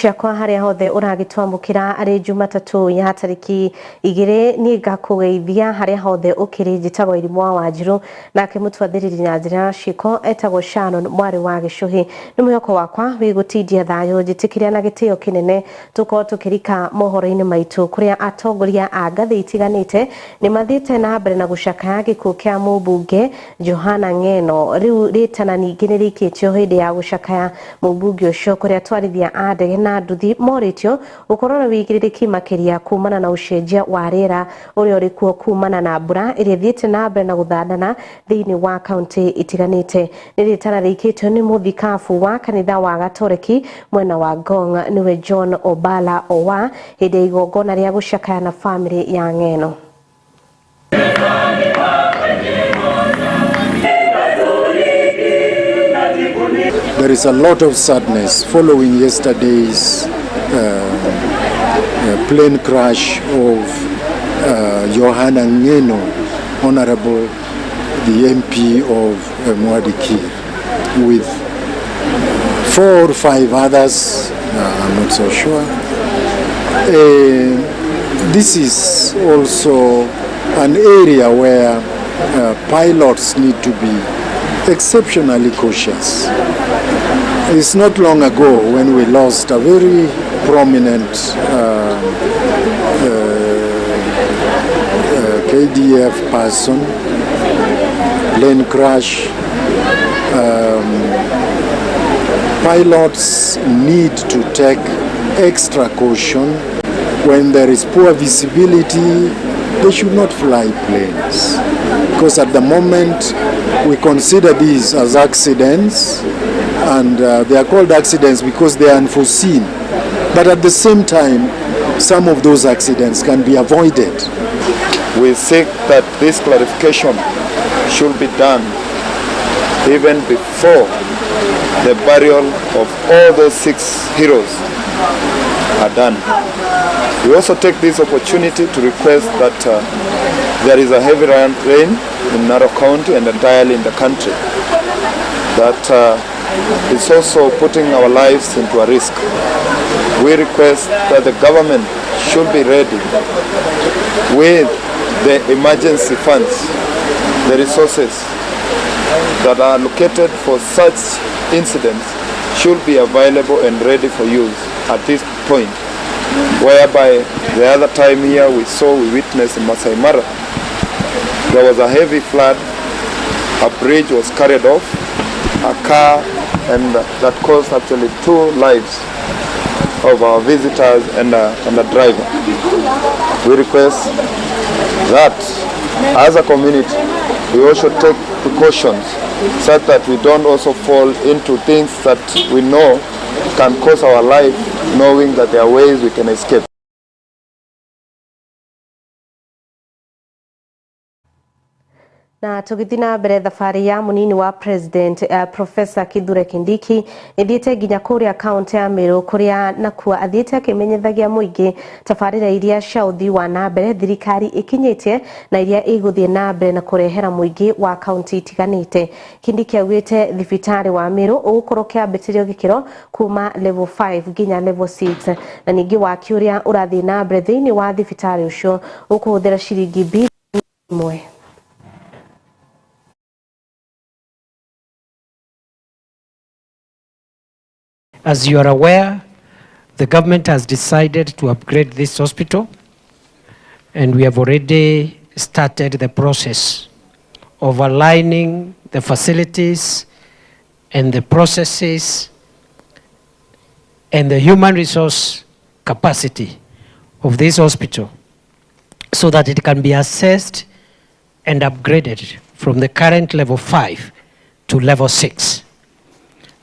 Ciakwa haria hothe uragitwamukira ari Jumatatu ya tariki 2 ni ngakugeithia haria hothe ukiri njitagwo Wairimu wa Wanjiru nake mutwathiriri na njira ciko etagwo Shannon mwari wa Gicuhi ni mwihoko wakwa wigutindia thayo njitikiria na gitio kinene tuko tukirika mohoro-ini maitu kuria atongoria a ngathi itiganite ni mathiite na mbere na gucakaya gikuo kia mubunge Johana Ng'eno riu ritana ningi ni rikitio hindi ya gucakaya mubunge ucio kuria twarithia andege na nduthi moritio ukorora wigiriki makiria kumana na ucenjia wa rĩera uria uri kuo kumana na mbura iria thiite na mbere na guthandana thiini wa kaunti itiganite ni ritana rikitio ni muthikabu wa kanitha wa Gatoreki mwena wa Ngong niwe John Obala Owa hindi igongona ria gucakaya na family ya Ng'eno. There is a lot of sadness following yesterday's plane crash of Johana Ng'eno, Honorable the MP of Mwadikir, with 4 or 5 others, I'm not so sure. This is also an area where pilots need to be exceptionally cautious. It's not long ago when we lost a very prominent KDF person, plane crash. Pilots need to take extra caution. When there is poor visibility, they should not fly planes, because at the moment we consider these as accidents, and they are called accidents because they are unforeseen. But at the same time, some of those accidents can be avoided. We seek that this clarification should be done even before the burial of all those 6 heroes are done. We also take this opportunity to request that there is a heavy rain in Narok County and entirely in the country. That is also putting our lives into a risk. We request that the government should be ready with the emergency funds, the resources that are allocated for such incidents should be available and ready for use at this point. Whereby the other time here we witnessed in Masai Mara, there was a heavy flood, a bridge was carried off, a car, and that caused actually 2 lives of our visitors and a driver. We request that as a community we also take precautions such that we don't also fall into things that we know can cause our life, knowing that there are ways we can escape. Na tugithina mbere thabari ya munini wa president Professor Kithure Kindiki ithiite nginya kuria county ya Meru kuria nakuo athiite akimenyithagia muingi tabarira iria cia uthii wa na mbere thirikari ikinyitie na iria iguthie na mbere na kurehera muingi wa county itiganite. Kindiki augite thibitari wa Meru ugukorwo kiambitirio gikiro kuma level 5 nginya level 6 na ningi waki uria urathie na mbere thiini wa thibitari ucio ukuhuthira ciringi bilioni 1. As you are aware, the government has decided to upgrade this hospital, and we have already started the process of aligning the facilities and the processes and the human resource capacity of this hospital so that it can be assessed and upgraded from the current level 5 to level 6.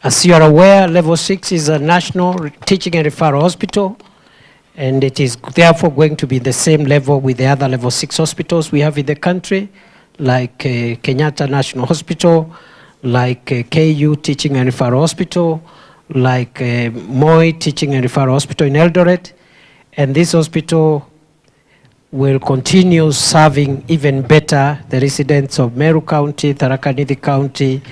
As you are aware, level 6 is a national teaching and referral hospital, and it is therefore going to be the same level with the other level 6 hospitals we have in the country, like Kenyatta National Hospital, like KU Teaching and Referral Hospital, like Moi Teaching and Referral Hospital in Eldoret. And this hospital will continue serving even better the residents of Meru County, Tharaka Nithi County,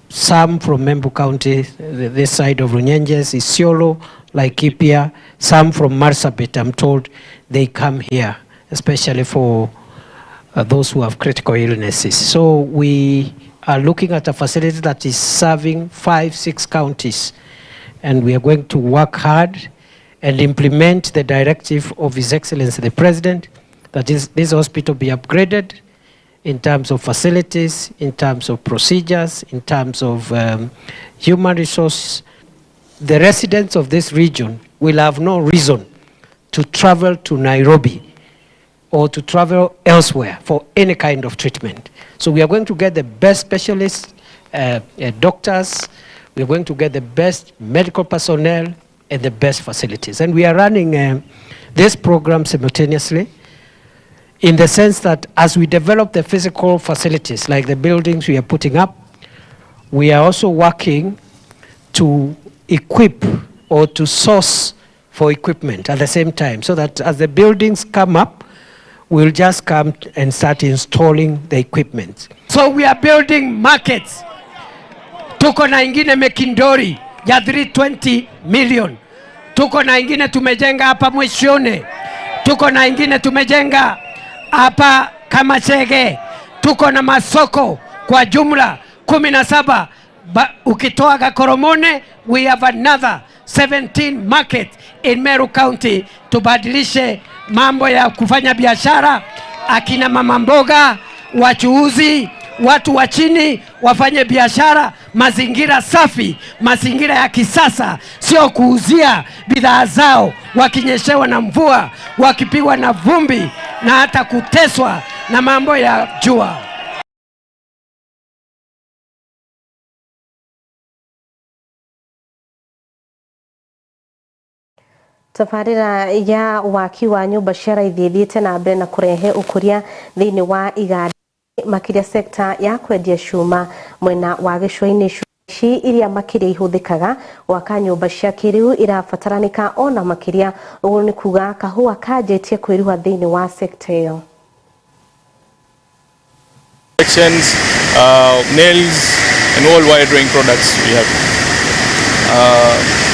some from Membu County, this side of Runyenjes, Isiolo, Laikipia, some from Marsabit, I'm told they come here, especially for those who have critical illnesses. So we are looking at a facility that is serving 5-6 counties, and we are going to work hard and implement the directive of His Excellency the President, that is, this hospital be upgraded in terms of facilities, in terms of procedures, in terms of human resources. The residents of this region will have no reason to travel to Nairobi or to travel elsewhere for any kind of treatment. So we are going to get the best specialists, doctors, we are going to get the best medical personnel and the best facilities. And we are running this program simultaneously in the sense that as we develop the physical facilities, like the buildings we are putting up, we are also working to equip or to source for equipment at the same time, so that as the buildings come up, we'll just come and start installing the equipment. So we are building markets. Tuko na ingine Mekindori ya 320 million. Tuko na ingine tumejenga hapa Mwishone. Tuko na ingine tumejenga hapa Kamachege. Tuko na masoko kwa jumla 17. Ukitoa Gakoromone, we have another 17 markets in Meru County. Tubadilishe mambo ya kufanya biashara, akina mama mboga, wachuuzi, watu wa chini wafanye biashara, mazingira safi, mazingira ya kisasa, sio kuuzia bidhaa zao wakinyeshewa na mvua, wakipigwa na vumbi na hata kuteswa na mambo ya jua. Tabarĩra ya waki wa nyũmba cia raithi ĩthiĩte na mbere na kũrehe ũkũria thĩinĩ wa iganda makĩria sekta ya kwendia cuma mwena wa gĩcũa-inĩ. Ici iria makĩria ihũthĩkaga gwaka nyũmba cia kĩrĩu irabatarĩka ona makĩria, ũguo nĩ kuga kahũa kanjĩtie kwĩruha thĩinĩ wa sekta ĩyo. Nails and all wiring products we have.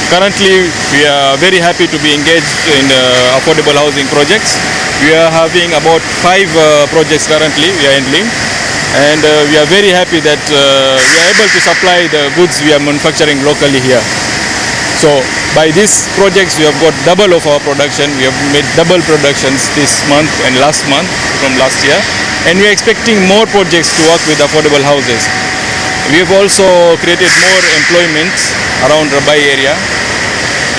Currently, we are very happy to be engaged in affordable housing projects. We are having about 5 projects currently we are handling, and we are very happy that we are able to supply the goods we are manufacturing locally here. So by these projects we have got double of our production. We have made double productions this month and last month from last year, and we are expecting more projects to work with affordable houses. We have also created more employment around Rabai area.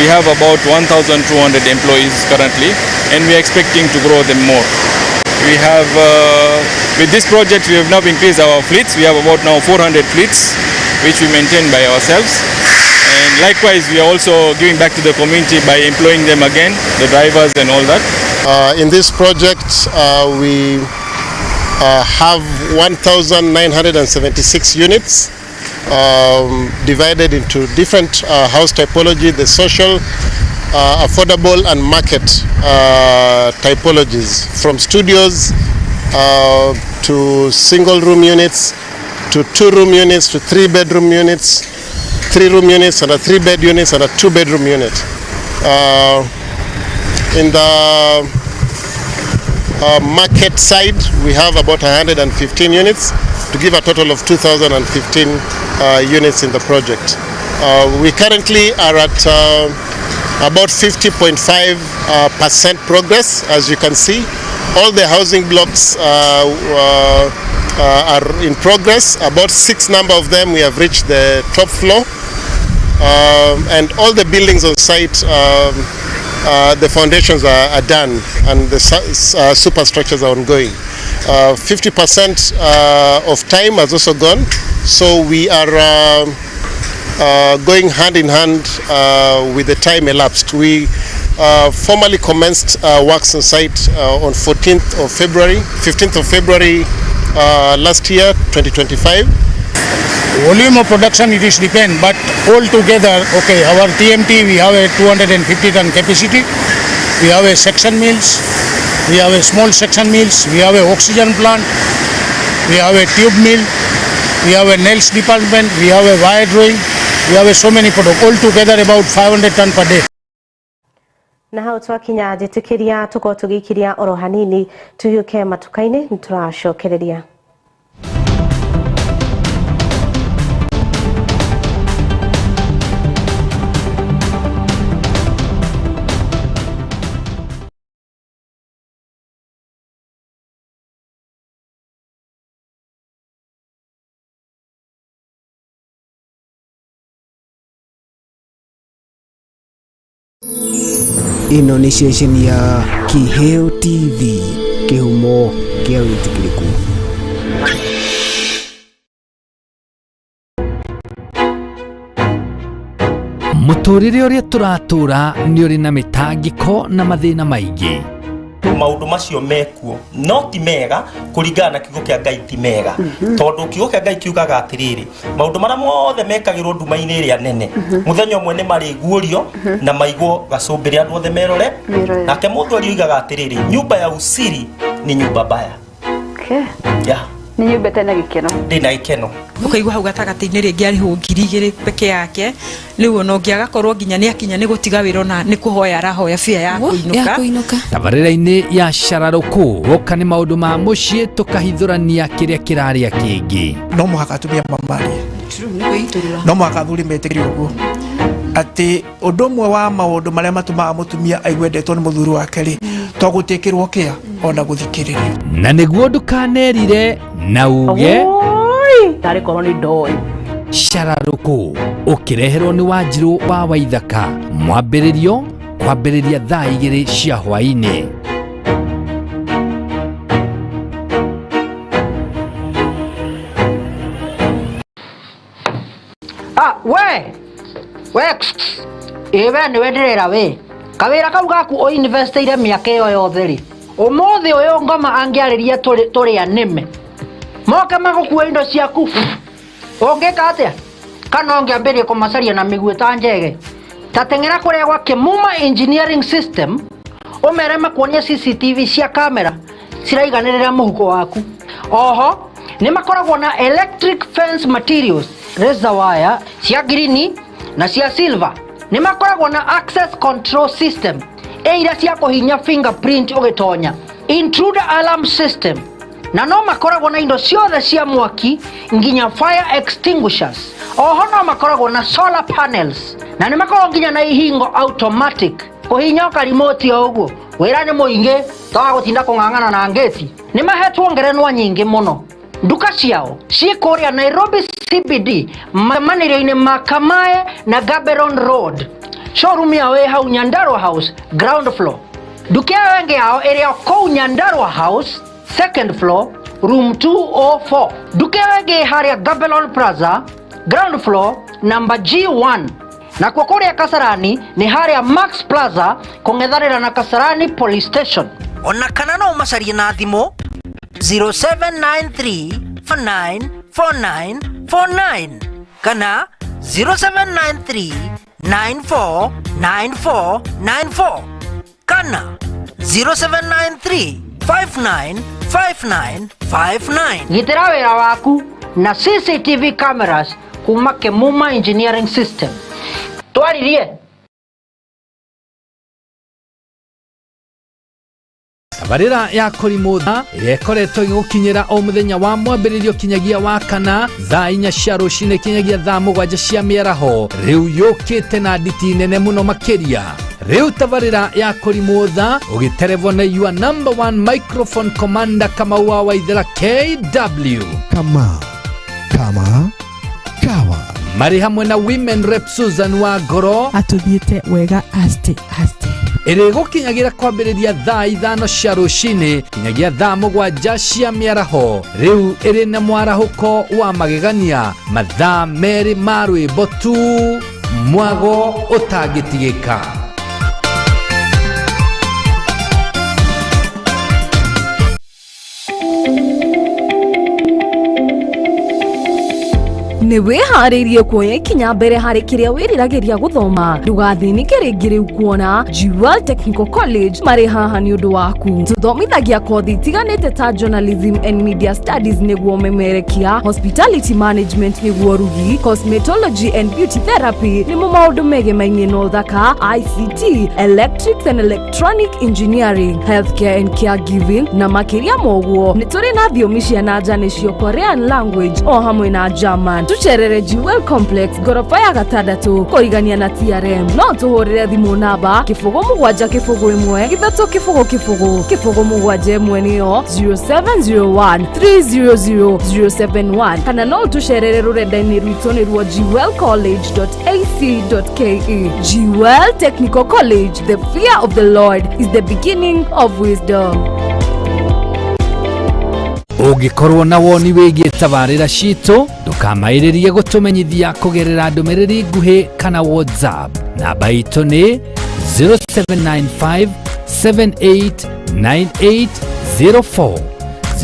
We have about 1,200 employees currently, and we are expecting to grow them more. We have, with this project, we have now increased our fleets. We have about now 400 fleets, which we maintain by ourselves. And likewise, we are also giving back to the community by employing them again, the drivers and all that. In this project, we have 1,976 units. Divided into different house typology, the social, affordable and market typologies, from studios to single room units, to 2-room units, to 3-bedroom units, 3-room units and a 3-bed units and a 2-bedroom unit. In the market side, we have about 115 units to give a total of 2,015 units in the project. We currently are at about 50.5% progress. As you can see, all the housing blocks are in progress. About 6 number of them we have reached the top floor, and all the buildings on site, the foundations are done and the superstructures are ongoing. 50% of time has also gone, so we are going hand in hand with the time elapsed. We formally commenced works on site on 15th of February last year, 2025. Volume of production, it is depend, but all together, okay, our TMT, we have a 250 ton capacity. We have a section mills, we have a small section mills, we have a oxygen plant, we have a tube mill, we have a nails department, we have a wire drawing, we have so many products. All together about 500 ton per day. Na hau twakinya njitikiria tuko tugikiria oro hanini tuhiuke matukaini nituracokereria. Ino ni station ya Kiheo TV, kihumo kia witikiriku. Muturire uria turatura ni uri na mitangiko na mathina maingi. Maundu macio mekuo no ti mega kuringana na kiugo kia Ngai ti mega tondu kiugo kia Ngai kiugaga atiriri maundu maria mothe mekagirwo nduma-ini iria nene muthenya umwe ni mariguorio na maigwo gacumbiri andu othe merore nake mundu ariugaga atiriri nyumba ya usiri ni nyumba mbaya. Yeah. Ni nyumba tena gikeno ndina gikeno ukaigwa hau gatagati-ini ringi ari ho 2,000 peke yake riu ona ungiagakorwo nginya ni akinya ni gutiga wira na ni kuhoya arahoya fia ya kuinuka tabarira-ini ya shararuku goka ni maundu ma mucii tukahithurania kiria kiraria kingi no muhaka atumia mamari no muhaka athuri metekirie uguo ati undu umwe wa maundu maria matumaga mutumia aigwendetwo ni muthuri wake ri to gutikirwo kia ona guthikiririo na niguo ndukanerire na uge tari korwo ni ndoi shararuku ukireherwo ni Wanjiru wa Waithaka mwambiririo kwambiriria thaa 2 cia hwaini. Ewe ni wenderera we kawira kau gaku o investiire miaka iyo yothe ri umuthi uyu ngoma angiariria turi anime moke magukua indo ciaku ungika atia kana ungiambirie kumacaria na miguu ta njege ta tengera kuria gwa Kimuma engineering system umere makuonia CCTV cia kamera ciraiganirira muhuko waku. Oho ni makoragwo na electric fence materials razor wire cia green na cia silver. Ni makoragwo na access control system eira cia kuhinya fingerprint ugitonya intruder alarm system na no makoragwo na indo ciothe cia mwaki nginya fire extinguishers. Oho no makoragwo na solar panels na ni makoragwo nginya na ihingo automatic kuhinya ka remote oguo wira ni muingi tawa gutinda kung'ang'ana na ngeti. Ni mahetwo ngerenwa nyingi muno. Nduka ciao ciikuria Nairobi CBD manirioine Makamae na Gaberon Road. Showroom yao hau Nyandarua House ground floor. Duka wengi yao area kou Nyandarua House second floor room 204. Duka wengi haria Gaberon Plaza ground floor number G1. Na kwa kuria Kasarani ni haria Max Plaza kungetharira na Kasarani police station. Ona kana no macarie na thimo 0793494949 kana 0793949494 kana 0793595959. Gitira wira waku na CCTV cameras kuma Kimuma engineering system. Twaririe tabarira ya kurimutha iria ikoretwo igukinyira o muthenya wa mwambiririo kinyagia wa kana thaa 4 cia rucine kinyagia thaa 7 cia miaraho riu yukite na nditi nene muno makiria. Riu tabarira ya kurimutha ugiterevo na your number 1 microphone commander Kamau wa Waithera KW kama kawa mari hamwe na women rep Susan wa Ngoro atuthiite wega aste iri gukinyagira kwambiriria thaa 5 cia rucine kinyagia thaa 7 cia miaraho riu iri na mwarahuko wa magegania mathaa meri ma rwimbo tu mwago utangitigika. nĩ wĩharĩirie kuoya ikinya mbere harĩ kĩrĩa wĩriragĩria gũthoma. Ndũgathĩnĩke rĩngĩ rĩu kuona Jewel Technical College marĩ haha nĩ ũndũ waku. Tũthomithagia kothi itiganĩte ta journalism and media studies nĩguo memerekia, hospitality management nĩguo rugi, cosmetology and beauty therapy nĩmo maũndũ megemainie na ũthaka, ICT, electrics and electronic engineering, healthcare and caregiving na makĩria moguo. Nĩ tũrĩ na thiomi cia nanja nĩcio Korean language o hamwe na German. Tucerere Jewel Complex gorofa ya 6 kũrigania na TRM. No tũhũrĩre thimũ namba 0771 300 nĩyo 0701 300 071 kana no tucerere rũrenda-inĩ rwitũ nĩruo jewelcollege.ac.ke. Jewel Technical College, the fear of the Lord is the beginning of wisdom. Ũngĩkorwo na woni wĩgiĩ tabarĩra citũ, ndũkamaĩrĩrie gũtũmenyithia kũgerera ndũmĩrĩri nguhĩ kana WhatsApp. Namba itũ nĩ 0795 789804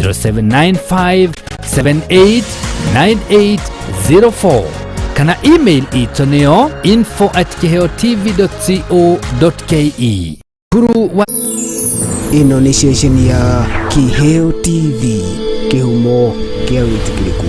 0795 789804 kana email itũ nĩyo info@kiheotv.co.ke. Ĩno nĩ ceceni ya Kiheo TV, kĩhumo kĩa wĩtĩkĩrĩku.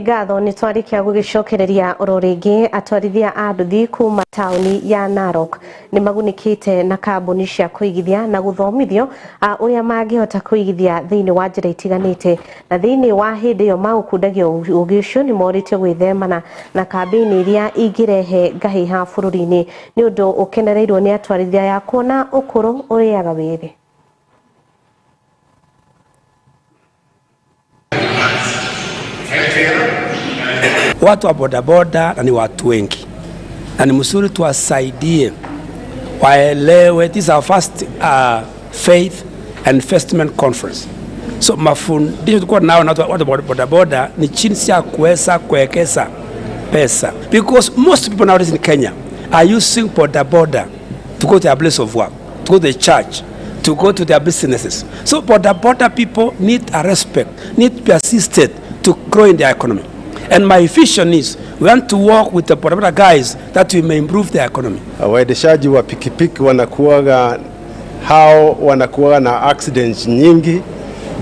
Ngatho nĩ twarikia gũgĩcokereria oro rĩngĩ atwarithia a nduthi kuma taũni ya Narok nĩ magunĩkĩte na kambuni cia kũigithia na gũthomithio ũrĩa mangĩhota kũigithia thĩinĩ wa njĩra itiganĩte, na thĩinĩ wa hĩndĩ ĩyo magũkundagio ũgĩ ũcio nĩ morĩtio gwĩthemana na kambĩini iria ingĩrehe ngahĩha bũrũri-inĩ nĩ ũndũ ũkenereirwo nĩ atwarithia ya kuona ũkũrũ ũrĩaga wĩrĩ. Watu wa bodaboda na ni watu wengi na ni mzuri tuwasaidie waelewe. This is our first faith and investment conference, so mafundisho tulikuwa nao na watu wa bodaboda ni jinsi ya kuweza kuwekeza pesa, because most people nowadays in Kenya are using bodaboda to go to their place of work, to go to the church, to go to their businesses. So bodaboda people need a respect, need to be assisted to grow in their economy. And my vision is we want to work with the bodaboda guys that we may improve their economy. Waendeshaji wa pikipiki wanakuwa na accidents nyingi,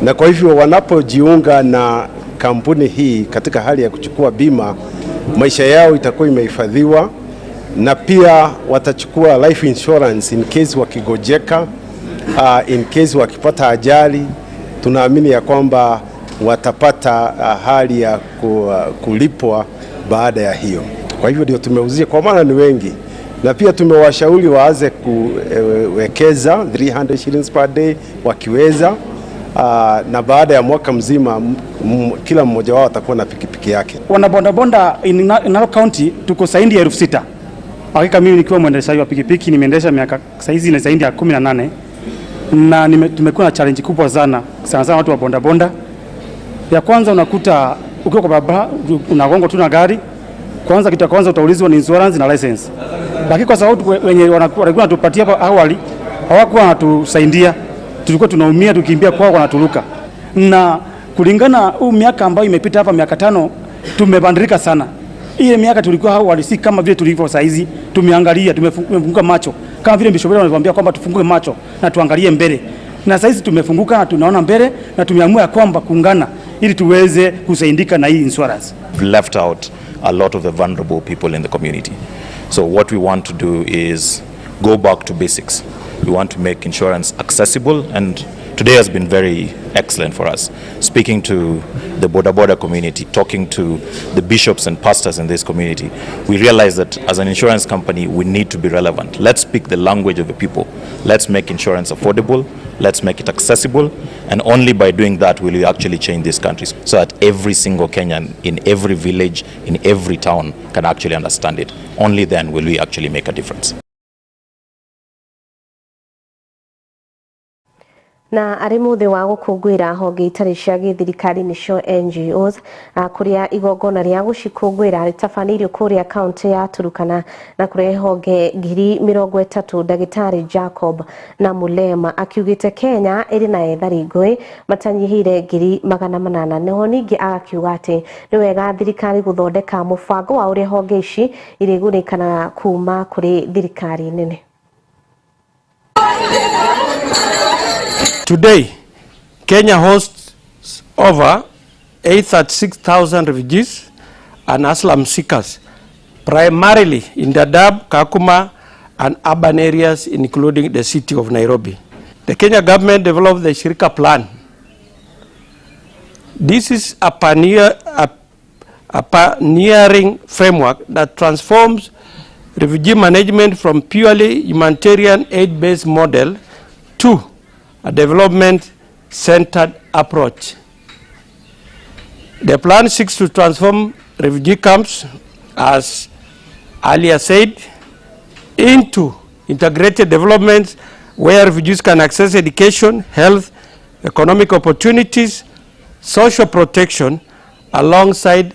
na kwa hivyo wanapojiunga na kampuni hii katika hali ya kuchukua bima, maisha yao itakuwa imehifadhiwa, na pia watachukua life insurance in case wakigojeka, in case wakipata ajali. Tunaamini ya kwamba watapata hali ya kulipwa baada ya hiyo. Kwa hivyo ndio tumeuzia, kwa maana ni wengi, na pia tumewashauri waanze kuwekeza 300 shillings per day wakiweza, na baada ya mwaka mzima kila mmoja wao atakuwa na pikipiki yake. Wana bodaboda in Narok County tuko zaidi ya 6,000. Hakika mimi nikiwa mwendeshaji wa pikipiki nimeendesha miaka saizi na zaidi ya 18, na tumekuwa na challenge kubwa sana watu wa bodaboda. Ya kwanza unakuta ukiwa kwa barabara unagonga tu na gari, kwanza kitu kwanza utaulizwa ni insurance na license. Lakini kwa sababu wenye walikuwa wanatupatia hapo awali hawakuwa wanatusaidia, tulikuwa tunaumia tukimbia kwao wanatuluka. Na kulingana miaka ambayo imepita hapa miaka 5 tumebadilika sana. Ile miaka tulikuwa awali si kama vile tulivyo sasa hizi, tumeangalia, tumefunguka macho. Kama vile Bishop anatuambia kwamba tufungue macho na tuangalie mbele. Na sasa hizi tumefunguka na tunaona mbele na tumeamua kwamba kuungana ili tuweze kusaidika na hii insurance. We've left out a lot of the vulnerable people in the community. So what we want to do is go back to basics. We want to make insurance accessible, and today has been very excellent for us. Speaking to the border community, talking to the bishops and pastors in this community, we realize that as an insurance company, we need to be relevant. Let's speak the language of the people. Let's make insurance affordable. Let's make it accessible. And only by doing that will we actually change this country, so that every single Kenyan in every village, in every town can actually understand it. Only then will we actually make a difference. Na arimu the wa gukungwira honge itari cia githirikari nicio NGOs kuria igongona ria gucikungwira ritafanĩirio kuria kaunti ya Turukana na kuria honge 30 Dagitari Jacob na Mulema akiugite Kenya iri na ethari ngui matanyihire 800 neho ningi agakiuga ati ni wega thirikari guthondeka mubango wa uria honge ici irigurikana kuma kuri thirikari nene. Today, Kenya hosts over 836,000 refugees and asylum seekers, primarily in Dadaab, Kakuma, and urban areas, including the city of Nairobi. The Kenya government developed the Shirika Plan. This is a pioneering framework that transforms refugee management from purely humanitarian aid-based model to a development-centered approach. The plan seeks to transform refugee camps, as earlier said, into integrated developments where refugees can access education, health, economic opportunities, social protection, alongside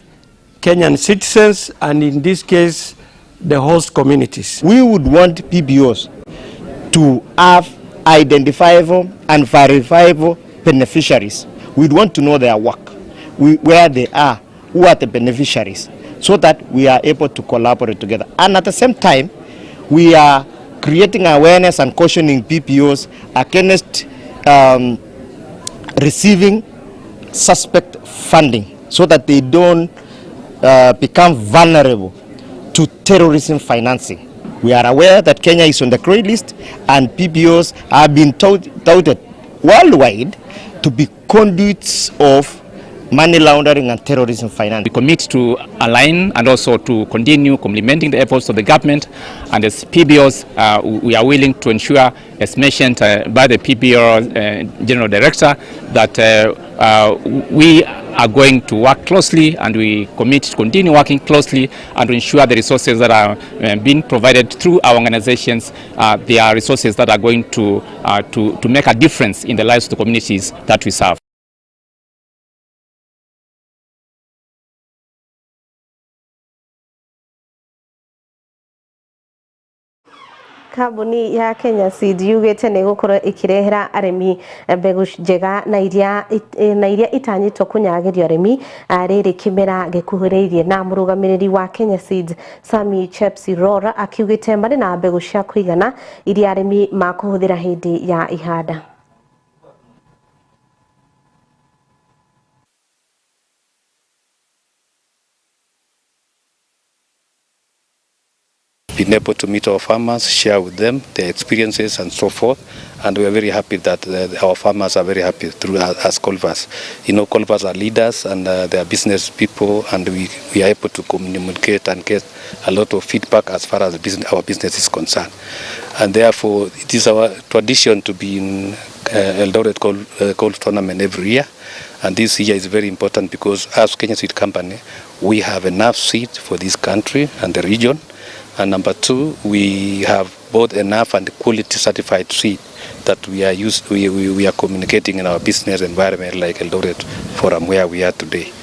Kenyan citizens, and in this case, the host communities. We would want PBOs to have identifiable and verifiable beneficiaries. We'd want to know their work, where they are, who are the beneficiaries, so that we are able to collaborate together. And at the same time, we are creating awareness and cautioning PPOs against receiving suspect funding, so that they don't become vulnerable to terrorism financing. We are aware that Kenya is on the grey list, and PBOs have been touted worldwide to be conduits of money laundering and terrorism finance. We commit to align and also to continue complementing the efforts of the government, and as PBOs, we are willing to ensure, as mentioned by the PBO General Director, that we are going to work closely, and we commit to continue working closely and to ensure the resources that are being provided through our organizations, they are resources that are going to make a difference in the lives of the communities that we serve. Kambuni ya Kenya Seed yugite ni gukorwo ikirehera aremi mbegu njega na iria itanyitwo kunyagirio aremi riri kimera gikuhiriirie na murugamiriri wa Kenya Seed Sami Chepsi Rora akiugite mari na mbegu cia kuigana iria aremi makuhuthira hindi ya ihanda. Been able to meet our farmers, share with them their experiences and so forth, and we are very happy that our farmers are very happy through as Colvers. You know, Colvers are leaders and they are business people, and we are able to communicate and get a lot of feedback as far as our business is concerned. And therefore, it is our tradition to be in Eldoret Gold Tournament every year, and this year is very important because as Kenya Seed Company, we have enough seed for this country and the region. And number two, we have both enough and quality certified seed that we are communicating in our business environment like Eldoret Forum where we are today.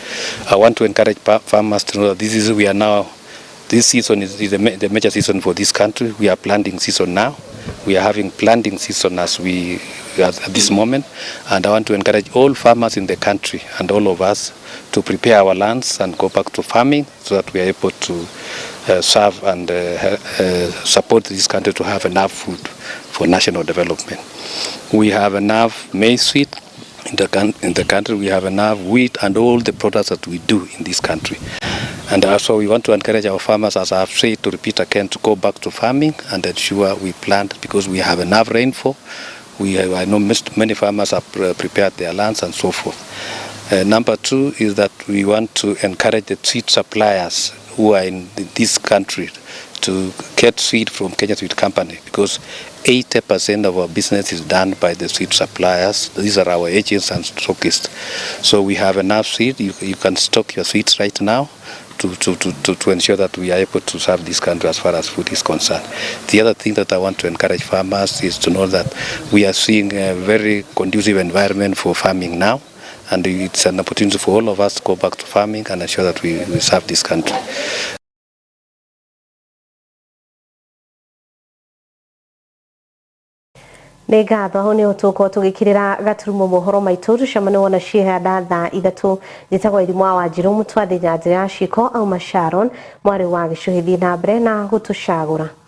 I want to encourage farmers to know that this season is the major season for this country. We are planting season now. We are having planting season at this moment, and I want to encourage all farmers in the country and all of us to prepare our lands and go back to farming so that we are able to serve and support this country to have enough food for national development. We have enough maize seed in the country. We have enough wheat and all the products that we do in this country. And also we want to encourage our farmers, as I have said, to repeat again, to go back to farming and ensure we plant because we have enough rainfall. I know many farmers have prepared their lands and so forth. Number 2 is that we want to encourage the seed suppliers who are in this country to get seed from Kenya Seed Company because 80% of our business is done by the seed suppliers. These are our agents and stockists. So we have enough seed. You can stock your seeds right now to ensure that we are able to serve this country as far as food is concerned. The other thing that I want to encourage farmers is to know that we are seeing a very conducive environment for farming now, and it's an opportunity for all of us to go back to farming and ensure that we serve this country. Nega thahone otuko tugikirira gaturumo mohoro maitu tucemano na cihanda thaa 3 njitagwo Wairimu wa Wanjiru mutwathi njira ciko au Sharon mwari wa gicuhithi na mbere na gutucagura.